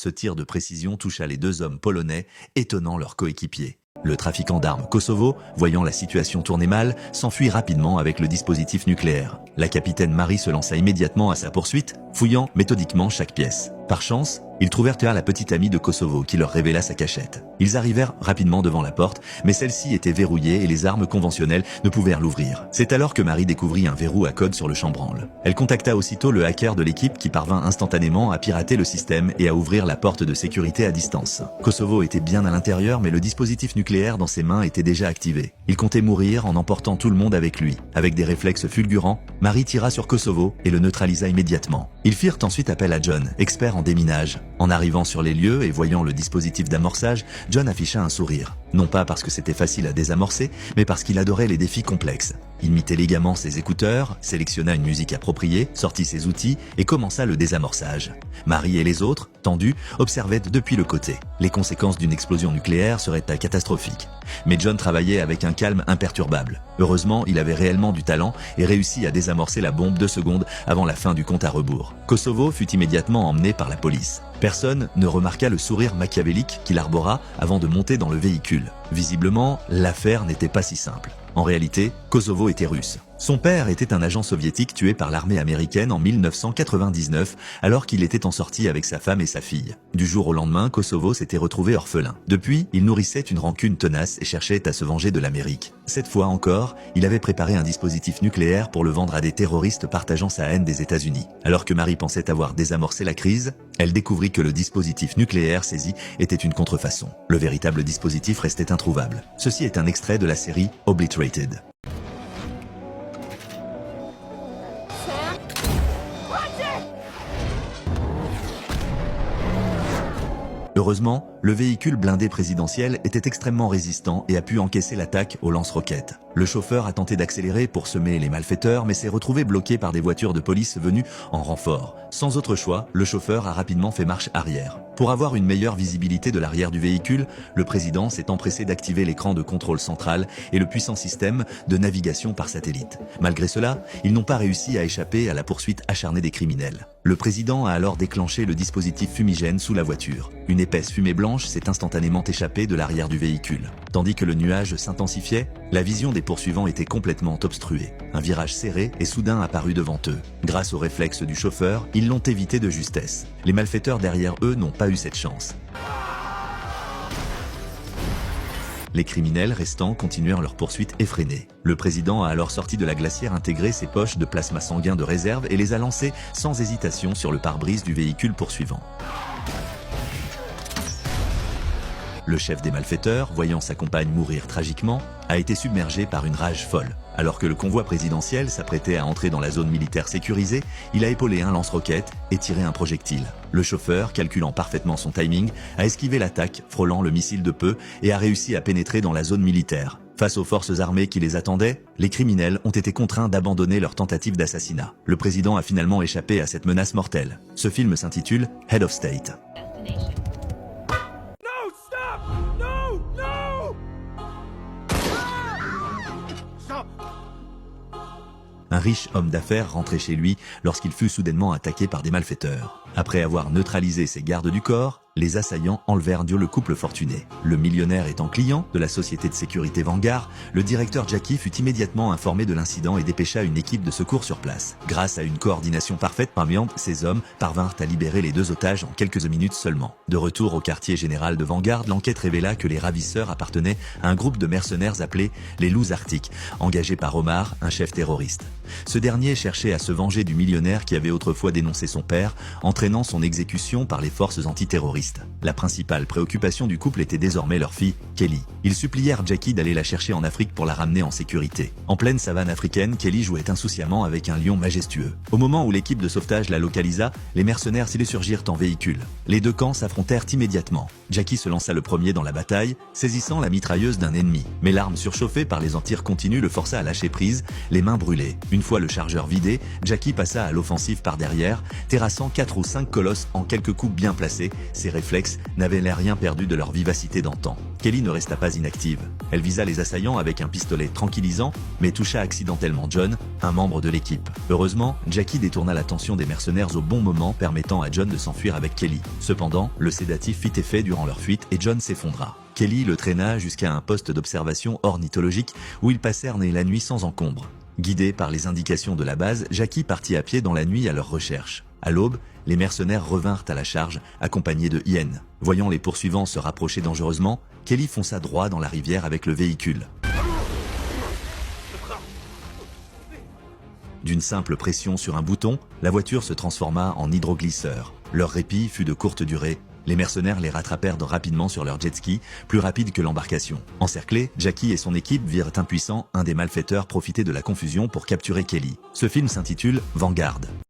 Ce tir de précision toucha les deux hommes polonais, étonnant leurs coéquipiers. Le trafiquant d'armes Kosovo, voyant la situation tourner mal, s'enfuit rapidement avec le dispositif nucléaire. La capitaine Marie se lança immédiatement à sa poursuite, fouillant méthodiquement chaque pièce. Par chance, ils trouvèrent la petite amie de Kosovo qui leur révéla sa cachette. Ils arrivèrent rapidement devant la porte, mais celle-ci était verrouillée et les armes conventionnelles ne pouvaient l'ouvrir. C'est alors que Marie découvrit un verrou à code sur le chambranle. Elle contacta aussitôt le hacker de l'équipe qui parvint instantanément à pirater le système et à ouvrir la porte de sécurité à distance. Kosovo était bien à l'intérieur, mais le dispositif nucléaire dans ses mains était déjà activé. Il comptait mourir en emportant tout le monde avec lui. Avec des réflexes fulgurants, Marie tira sur Kosovo et le neutralisa immédiatement. Ils firent ensuite appel à John, expert en déminage. En arrivant sur les lieux et voyant le dispositif d'amorçage, John afficha un sourire. Non pas parce que c'était facile à désamorcer, mais parce qu'il adorait les défis complexes. Il mit élégamment ses écouteurs, sélectionna une musique appropriée, sortit ses outils et commença le désamorçage. Marie et les autres, tendus, observaient depuis le côté. Les conséquences d'une explosion nucléaire seraient catastrophiques. Mais John travaillait avec un calme imperturbable. Heureusement, il avait réellement du talent et réussit à désamorcer la bombe 2 secondes avant la fin du compte à rebours. Kosovo fut immédiatement emmené par la police. Personne ne remarqua le sourire machiavélique qu'il arbora avant de monter dans le véhicule. Visiblement, l'affaire n'était pas si simple. En réalité, Kosovo était russe. Son père était un agent soviétique tué par l'armée américaine en 1999 alors qu'il était en sortie avec sa femme et sa fille. Du jour au lendemain, Kosovo s'était retrouvé orphelin. Depuis, il nourrissait une rancune tenace et cherchait à se venger de l'Amérique. Cette fois encore, il avait préparé un dispositif nucléaire pour le vendre à des terroristes partageant sa haine des États-Unis. Alors que Marie pensait avoir désamorcé la crise, elle découvrit que le dispositif nucléaire saisi était une contrefaçon. Le véritable dispositif restait introuvable. Ceci est un extrait de la série Obliterated. Heureusement, le véhicule blindé présidentiel était extrêmement résistant et a pu encaisser l'attaque au lance-roquettes. Le chauffeur a tenté d'accélérer pour semer les malfaiteurs, mais s'est retrouvé bloqué par des voitures de police venues en renfort. Sans autre choix, le chauffeur a rapidement fait marche arrière. Pour avoir une meilleure visibilité de l'arrière du véhicule, le président s'est empressé d'activer l'écran de contrôle central et le puissant système de navigation par satellite. Malgré cela, ils n'ont pas réussi à échapper à la poursuite acharnée des criminels. Le président a alors déclenché le dispositif fumigène sous la voiture. Une épaisse fumée blanche s'est instantanément échappée de l'arrière du véhicule. Tandis que le nuage s'intensifiait, la vision des poursuivants était complètement obstruée. Un virage serré est soudain apparu devant eux. Grâce aux réflexes du chauffeur, ils l'ont évité de justesse. Les malfaiteurs derrière eux n'ont pas eu cette chance. Les criminels restants continuèrent leur poursuite effrénée. Le président a alors sorti de la glacière intégré ses poches de plasma sanguin de réserve et les a lancées sans hésitation sur le pare-brise du véhicule poursuivant. Le chef des malfaiteurs, voyant sa compagne mourir tragiquement, a été submergé par une rage folle. Alors que le convoi présidentiel s'apprêtait à entrer dans la zone militaire sécurisée, il a épaulé un lance-roquettes et tiré un projectile. Le chauffeur, calculant parfaitement son timing, a esquivé l'attaque, frôlant le missile de peu et a réussi à pénétrer dans la zone militaire. Face aux forces armées qui les attendaient, les criminels ont été contraints d'abandonner leur tentative d'assassinat. Le président a finalement échappé à cette menace mortelle. Ce film s'intitule Head of State. Un riche homme d'affaires rentrait chez lui lorsqu'il fut soudainement attaqué par des malfaiteurs. Après avoir neutralisé ses gardes du corps, les assaillants enlevèrent le couple fortuné. Le millionnaire étant client de la société de sécurité Vanguard, le directeur Jackie fut immédiatement informé de l'incident et dépêcha une équipe de secours sur place. Grâce à une coordination parfaite parmi ces hommes parvinrent à libérer les 2 otages en quelques minutes seulement. De retour au quartier général de Vanguard, l'enquête révéla que les ravisseurs appartenaient à un groupe de mercenaires appelés les Loups Arctiques, engagés par Omar, un chef terroriste. Ce dernier cherchait à se venger du millionnaire qui avait autrefois dénoncé son père, entraînant son exécution par les forces antiterroristes. La principale préoccupation du couple était désormais leur fille, Kelly. Ils supplièrent Jackie d'aller la chercher en Afrique pour la ramener en sécurité. En pleine savane africaine, Kelly jouait insouciamment avec un lion majestueux. Au moment où l'équipe de sauvetage la localisa, les mercenaires s'y surgirent en véhicule. Les deux camps s'affrontèrent immédiatement. Jackie se lança le premier dans la bataille, saisissant la mitrailleuse d'un ennemi. Mais l'arme surchauffée par les tirs continus le força à lâcher prise, les mains brûlées. Une Une fois le chargeur vidé, Jackie passa à l'offensive par derrière, terrassant 4 ou 5 colosses en quelques coups bien placés. Ses réflexes n'avaient l'air rien perdu de leur vivacité d'antan. Kelly ne resta pas inactive. Elle visa les assaillants avec un pistolet tranquillisant, mais toucha accidentellement John, un membre de l'équipe. Heureusement, Jackie détourna l'attention des mercenaires au bon moment, permettant à John de s'enfuir avec Kelly. Cependant, le sédatif fit effet durant leur fuite et John s'effondra. Kelly le traîna jusqu'à un poste d'observation ornithologique où ils passèrent la nuit sans encombre. Guidés par les indications de la base, Jackie partit à pied dans la nuit à leur recherche. À l'aube, les mercenaires revinrent à la charge, accompagnés de hyènes. Voyant les poursuivants se rapprocher dangereusement, Kelly fonça droit dans la rivière avec le véhicule. D'une simple pression sur un bouton, la voiture se transforma en hydroglisseur. Leur répit fut de courte durée. Les mercenaires les rattrapèrent rapidement sur leur jet-ski, plus rapide que l'embarcation. Encerclés, Jackie et son équipe virent impuissants un des malfaiteurs profiter de la confusion pour capturer Kelly. Ce film s'intitule Vanguard.